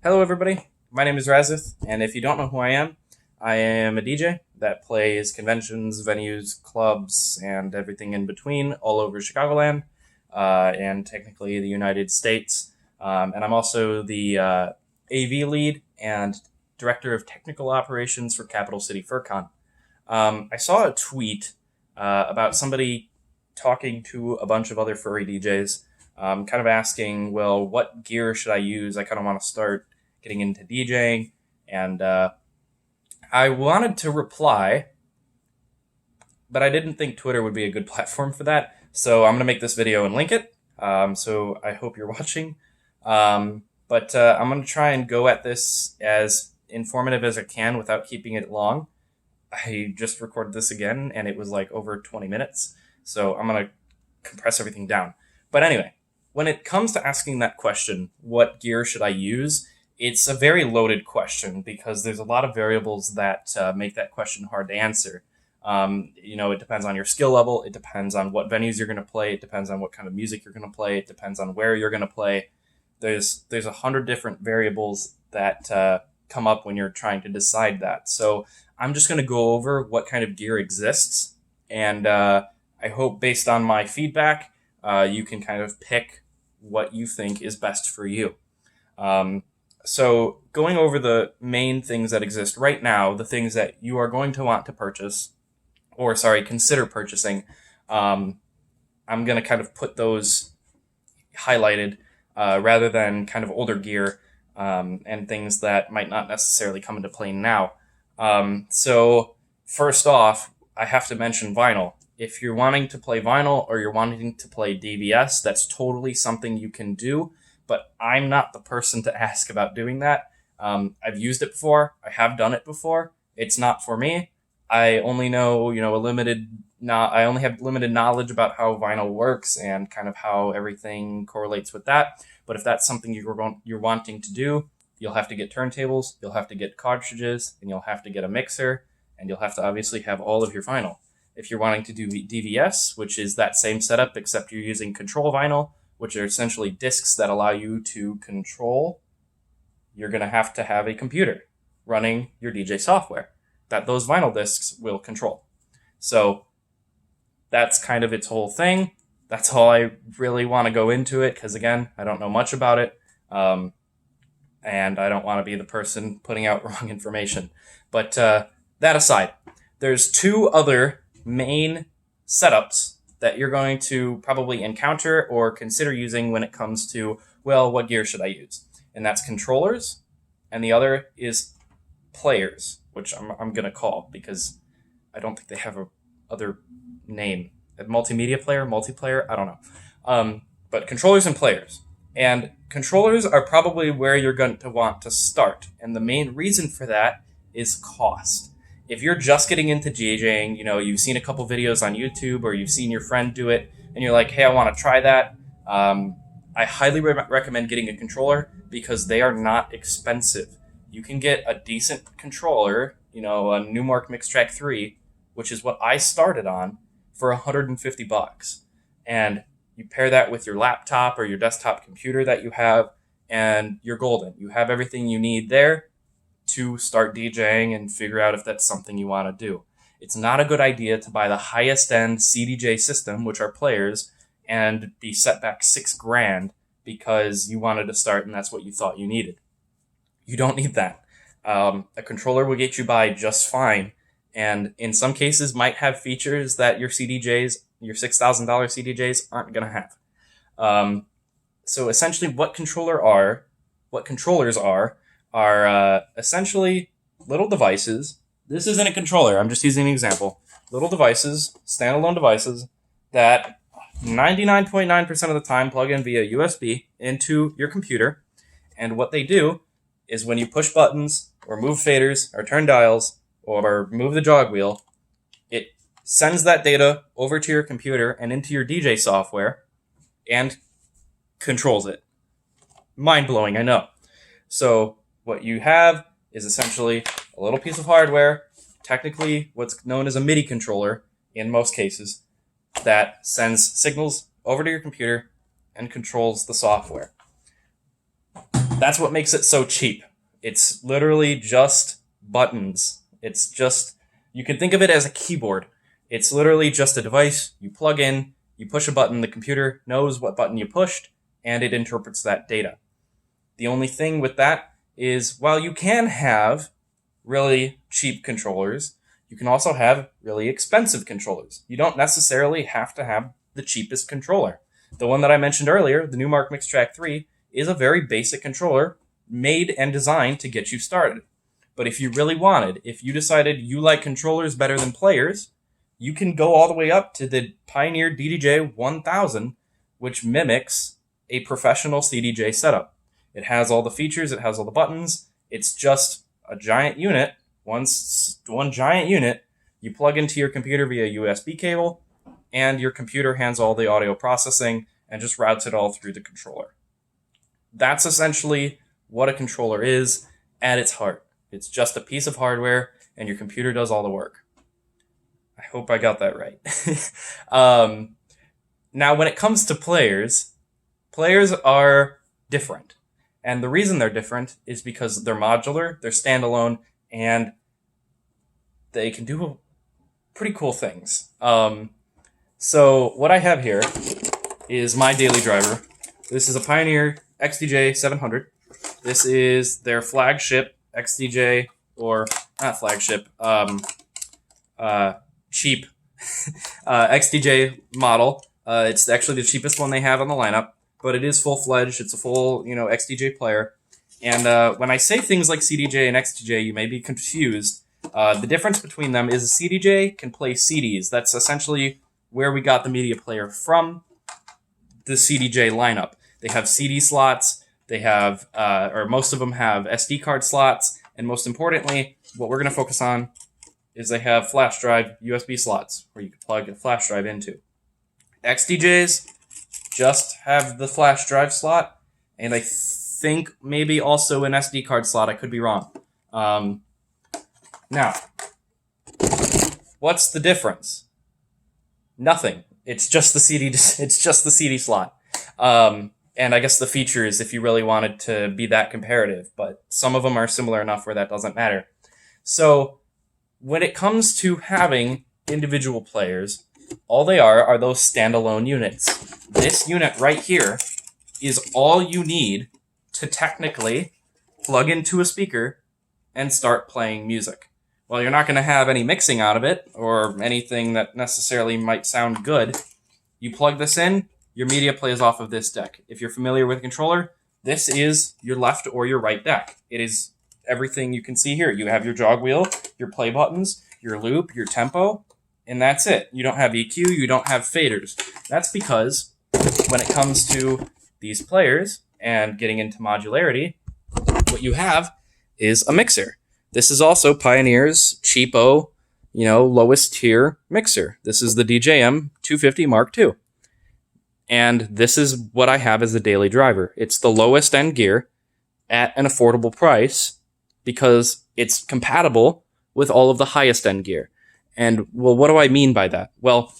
Hello, everybody. My name is Razith, and if you don't know who I am a DJ that plays conventions, venues, clubs, and everything in between all over Chicagoland and technically the United States. And I'm also the AV lead and director of technical operations for Capital City FurCon. I saw a tweet about somebody talking to a bunch of other furry DJs, kind of asking, well, what gear should I use? I kind of want to start getting into DJing, and I wanted to reply, but I didn't think Twitter would be a good platform for that, so I'm going to make this video and link it, so I hope you're watching, but I'm going to try and go at this as informative as I can without keeping it long. I just recorded this again, and it was like over 20 minutes, so I'm going to compress everything down. But anyway, when it comes to asking that question, what gear should I use? It's a very loaded question because there's a lot of variables that make that question hard to answer. It depends on your skill level. It depends on what venues you're going to play. It depends on what kind of music you're going to play. It depends on where you're going to play. There's 100 different variables that come up when you're trying to decide that. So I'm just going to go over what kind of gear exists. And I hope based on my feedback, you can kind of pick what you think is best for you. So going over the main things that exist right now, the things that you are going to want to purchase, consider purchasing, I'm going to kind of put those highlighted rather than kind of older gear and things that might not necessarily come into play now. So first off, I have to mention vinyl. If you're wanting to play vinyl or you're wanting to play DVS, that's totally something you can do. But I'm not the person to ask about doing that. I've used it before. I have done it before. It's not for me. I only know, I only have limited knowledge about how vinyl works and kind of how everything correlates with that. But if that's something you're wanting to do, you'll have to get turntables, you'll have to get cartridges, and you'll have to get a mixer, and you'll have to obviously have all of your vinyl. If you're wanting to do DVS, which is that same setup except you're using control vinyl, which are essentially discs that allow you to control, you're going to have a computer running your DJ software that those vinyl discs will control. So that's kind of its whole thing. That's all I really want to go into it because, again, I don't know much about it, and I don't want to be the person putting out wrong information. But that aside, there's two other main setups that you're going to probably encounter or consider using when it comes to, well, what gear should I use? And that's controllers, and the other is players, which I'm going to call because I don't think they have a other name. A multimedia player, multiplayer, I don't know. But controllers and players. And controllers are probably where you're going to want to start. And the main reason for that is cost. If you're just getting into DJing, you've seen a couple videos on YouTube or you've seen your friend do it, and you're like, hey, I want to try that. I highly recommend getting a controller because they are not expensive. You can get a decent controller, a Numark Mixtrack 3, which is what I started on, for $150. And you pair that with your laptop or your desktop computer that you have, and you're golden. You have everything you need there to start DJing and figure out if that's something you want to do. It's not a good idea to buy the highest end CDJ system, which are players, and be set back $6,000 because you wanted to start and that's what you thought you needed. You don't need that. A controller will get you by just fine, and in some cases might have features that your CDJs, your $6,000 CDJs aren't going to have. So essentially what controllers are essentially little devices. This isn't a controller. I'm just using an example. Little devices, standalone devices, that 99.9% of the time plug in via USB into your computer. And what they do is when you push buttons or move faders or turn dials or move the jog wheel, it sends that data over to your computer and into your DJ software and controls it. Mind-blowing, I know. So what you have is essentially a little piece of hardware, technically what's known as a MIDI controller in most cases, that sends signals over to your computer and controls the software. That's what makes it so cheap. It's literally just buttons. It's just, you can think of it as a keyboard. It's literally just a device you plug in, you push a button, the computer knows what button you pushed, and it interprets that data. The only thing with that is, while you can have really cheap controllers, you can also have really expensive controllers. You don't necessarily have to have the cheapest controller. The one that I mentioned earlier, the Numark Mixtrack 3, is a very basic controller made and designed to get you started. But if you really wanted, if you decided you like controllers better than players, you can go all the way up to the Pioneer DDJ 1000, which mimics a professional CDJ setup. It has all the features, it has all the buttons, it's just a giant unit, one giant unit. You plug into your computer via USB cable, and your computer handles all the audio processing and just routes it all through the controller. That's essentially what a controller is at its heart. It's just a piece of hardware, and your computer does all the work. I hope I got that right. Now, when it comes to players are different. And the reason they're different is because they're modular, they're standalone, and they can do pretty cool things. So what I have here is my daily driver. This is a Pioneer XDJ 700. This is their flagship XDJ, or not flagship, cheap XDJ model. It's actually the cheapest one they have on the lineup, but it is full-fledged. It's a full, XDJ player. And when I say things like CDJ and XDJ, you may be confused. The difference between them is a CDJ can play CDs. That's essentially where we got the media player from, the CDJ lineup. They have CD slots. They have, or most of them have SD card slots. And most importantly, what we're going to focus on is they have flash drive USB slots where you can plug a flash drive into. XDJs just have the flash drive slot, and I think maybe also an SD card slot. I could be wrong. Now, what's the difference? Nothing. It's just the CD. It's just the CD slot. And I guess the features, if you really wanted to be that comparative, but some of them are similar enough where that doesn't matter. So when it comes to having individual players, all they are those standalone units. This unit right here is all you need to technically plug into a speaker and start playing music. Well, you're not going to have any mixing out of it or anything that necessarily might sound good. You plug this in, your media plays off of this deck. If you're familiar with a controller, this is your left or your right deck. It is everything you can see here. You have your jog wheel, your play buttons, your loop, your tempo, and that's it. You don't have EQ, you don't have faders. That's because when it comes to these players and getting into modularity, what you have is a mixer. This is also Pioneer's cheapo, lowest tier mixer. This is the DJM 250 Mark II. And this is what I have as a daily driver. It's the lowest end gear at an affordable price because it's compatible with all of the highest end gear. And, well, what do I mean by that? Well,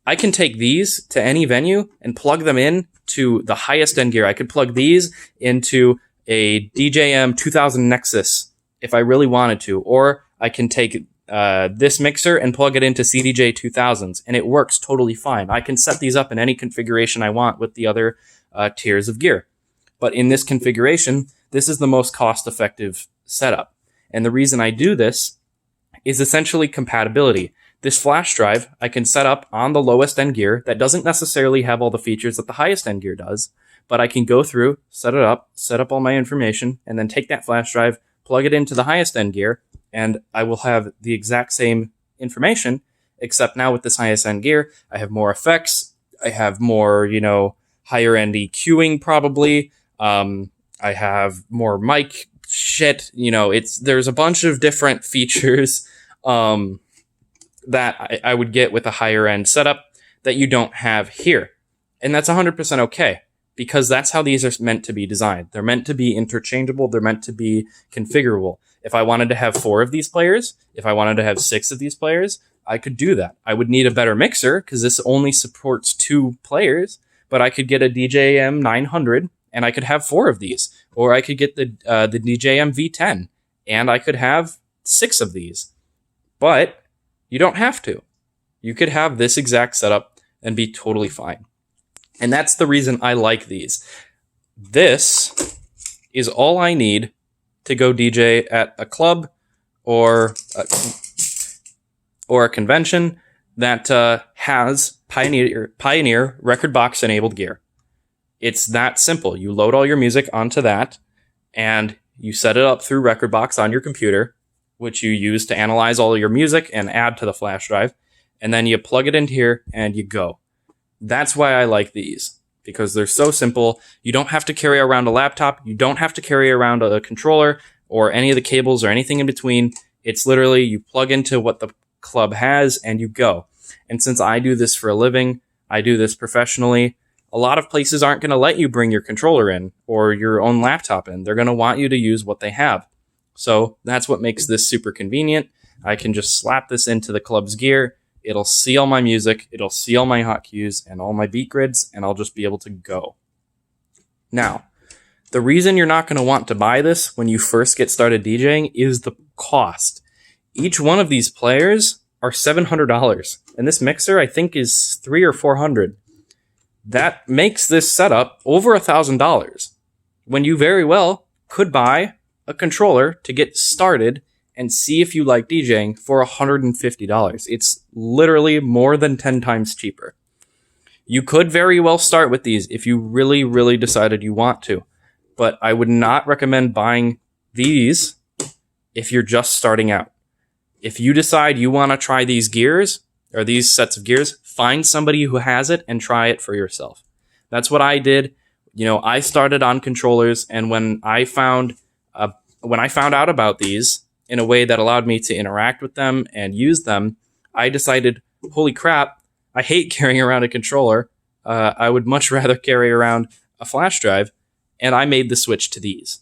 I can take these to any venue and plug them in to the highest end gear. I could plug these into a DJM 2000 Nexus if I really wanted to, or I can take this mixer and plug it into CDJ 2000s, and it works totally fine. I can set these up in any configuration I want with the other tiers of gear. But in this configuration, this is the most cost-effective setup. And the reason I do this is essentially compatibility. This flash drive I can set up on the lowest end gear that doesn't necessarily have all the features that the highest end gear does, but I can go through, set up all my information, and then take that flash drive, plug it into the highest end gear, and I will have the exact same information, except now with this highest end gear, I have more effects, I have more, higher end EQing probably, I have more mic shit, there's a bunch of different features that I would get with a higher end setup that you don't have here. And that's 100% okay, because that's how these are meant to be designed. They're meant to be interchangeable. They're meant to be configurable. If I wanted to have 4 of these players, if I wanted to have 6 of these players, I could do that. I would need a better mixer because this only supports 2 players, but I could get a DJM 900 and I could have 4 of these, or I could get the DJM V10 and I could have 6 of these. But you don't have to. You could have this exact setup and be totally fine. And that's the reason I like these. This is all I need to go DJ at a club or a convention that has Pioneer Rekordbox enabled gear. It's that simple. You load all your music onto that, and you set it up through Rekordbox on your computer, which you use to analyze all your music and add to the flash drive, and then you plug it into here and you go. That's why I like these, because they're so simple. You don't have to carry around a laptop. You don't have to carry around a controller or any of the cables or anything in between. It's literally you plug into what the club has and you go. And since I do this for a living, I do this professionally, a lot of places aren't going to let you bring your controller in or your own laptop in. They're going to want you to use what they have. So that's what makes this super convenient. I can just slap this into the club's gear. It'll see all my music, it'll see all my hotkeys and all my beat grids, and I'll just be able to go. Now, the reason you're not going to want to buy this when you first get started DJing is the cost. Each one of these players are $700, and this mixer I think is $300 or $400. That makes this setup over $1,000, when you very well could buy a controller to get started and see if you like DJing for $150. It's literally more than 10 times cheaper. You could very well start with these if you really, really decided you want to, but I would not recommend buying these if you're just starting out. If you decide you want to try these gears, or these sets of gears, find somebody who has it and try it for yourself. That's what I did. I started on controllers, and when I found out about these in a way that allowed me to interact with them and use them, I decided, holy crap, I hate carrying around a controller. I would much rather carry around a flash drive, and I made the switch to these.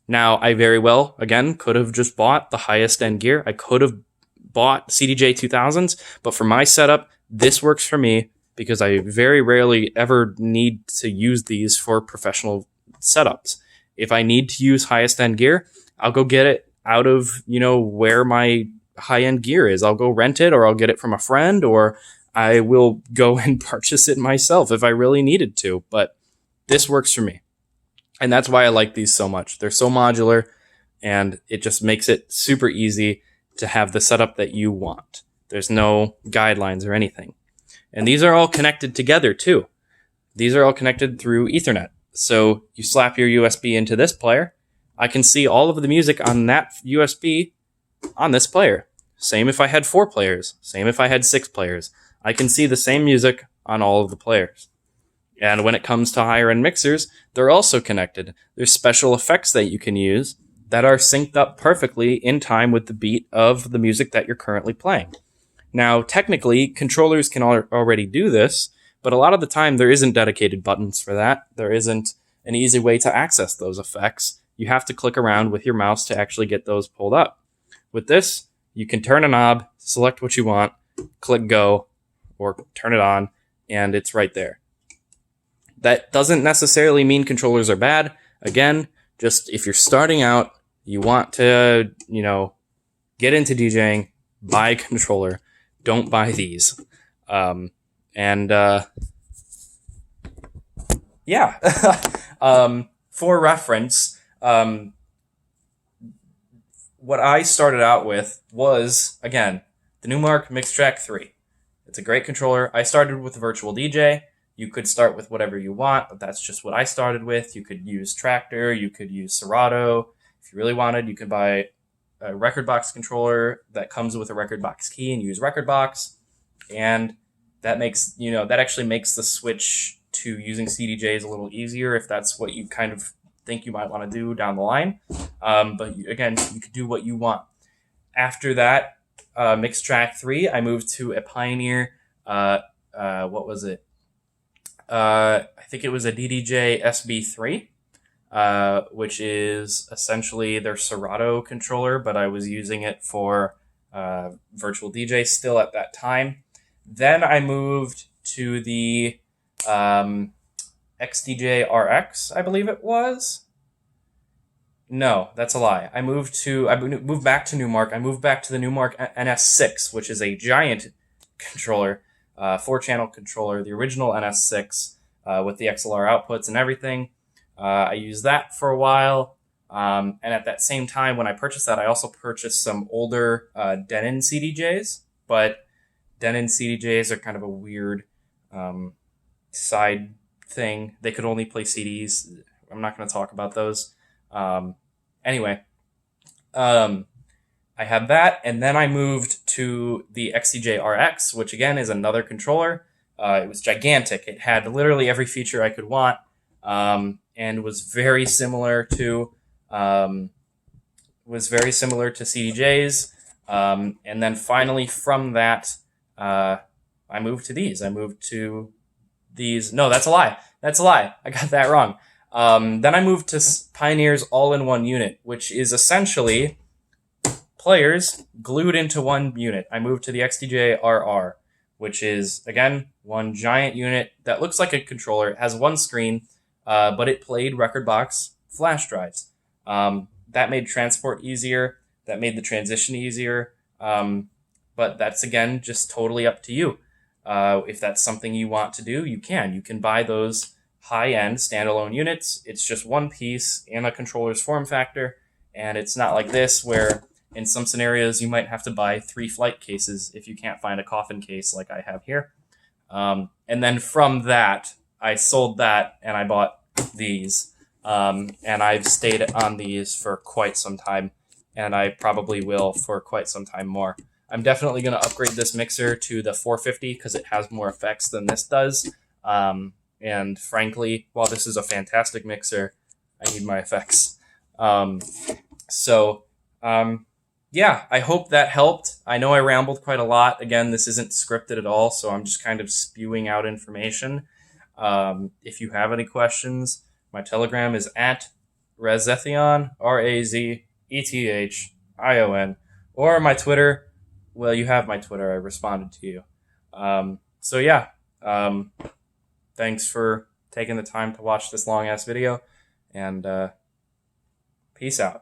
Now, I very well, again, could have just bought the highest end gear. I could have bought CDJ 2000s, but for my setup, this works for me because I very rarely ever need to use these for professional setups. If I need to use highest end gear, I'll go get it out of, where my high-end gear is. I'll go rent it, or I'll get it from a friend, or I will go and purchase it myself if I really needed to. But this works for me. And that's why I like these so much. They're so modular, and it just makes it super easy to have the setup that you want. There's no guidelines or anything. And these are all connected together too. These are all connected through Ethernet. So you slap your USB into this player, I can see all of the music on that USB on this player. Same if I had 4 players. Same if I had 6 players. I can see the same music on all of the players. And when it comes to higher end mixers, they're also connected. There's special effects that you can use that are synced up perfectly in time with the beat of the music that you're currently playing. Now, technically, controllers can already do this, but a lot of the time there isn't dedicated buttons for that. There isn't an easy way to access those effects. You have to click around with your mouse to actually get those pulled up. With this, you can turn a knob, select what you want, click go, or turn it on, and it's right there. That doesn't necessarily mean controllers are bad. Again, just if you're starting out, you want to, get into DJing, buy a controller. Don't buy these. For reference, what I started out with was, again, the Numark Mixtrack 3. It's a great controller. I started with Virtual DJ. You could start with whatever you want, but that's just what I started with. You could use Traktor. You could use Serato. If you really wanted, you could buy a Rekordbox controller that comes with a Rekordbox key and use Rekordbox. And that makes, that actually makes the switch to using CDJs a little easier if that's what you kind of think you might want to do down the line. But again, you could do what you want. After that, Mixtrack 3, I moved to a Pioneer, what was it? I think it was a DDJ SB3, which is essentially their Serato controller, but I was using it for Virtual DJ still at that time. Then I moved to the XDJ RX, I believe it was. No, that's a lie. I moved back to Newmark. I moved back to the Newmark NS6, which is a giant controller, 4-channel controller, the original NS6 with the XLR outputs and everything. I used that for a while. And at that same time, when I purchased that, I also purchased some older Denon CDJs. But Denon CDJs are kind of a weird side thing. They could only play CDs. I'm not going to talk about those. Anyway, I had that, and then I moved to the XDJ RX, which again is another controller. It was gigantic. It had literally every feature I could want, and was very similar to CDJs. And then finally from that, I moved to these. I moved to these. No, that's a lie. That's a lie. I got that wrong. Then I moved to Pioneer's all-in-one unit, which is essentially players glued into one unit. I moved to the XDJ RR, which is, again, one giant unit that looks like a controller. It has one screen, but it played rekordbox flash drives. That made transport easier. That made the transition easier. But that's, again, just totally up to you. If that's something you want to do, you can. You can buy those high-end standalone units. It's just one piece in a controller's form factor, and it's not like this where in some scenarios you might have to buy 3 flight cases if you can't find a coffin case like I have here. And then from that, I sold that and I bought these. And I've stayed on these for quite some time, and I probably will for quite some time more. I'm definitely going to upgrade this mixer to the 450 because it has more effects than this does. And frankly, while this is a fantastic mixer, I need my effects. Yeah, I hope that helped. I know I rambled quite a lot. Again, this isn't scripted at all, so I'm just kind of spewing out information. If you have any questions, my Telegram is at Razethion, RAZETHION, or my Twitter. Well, you have my Twitter. I responded to you. Thanks for taking the time to watch this long-ass video, and peace out.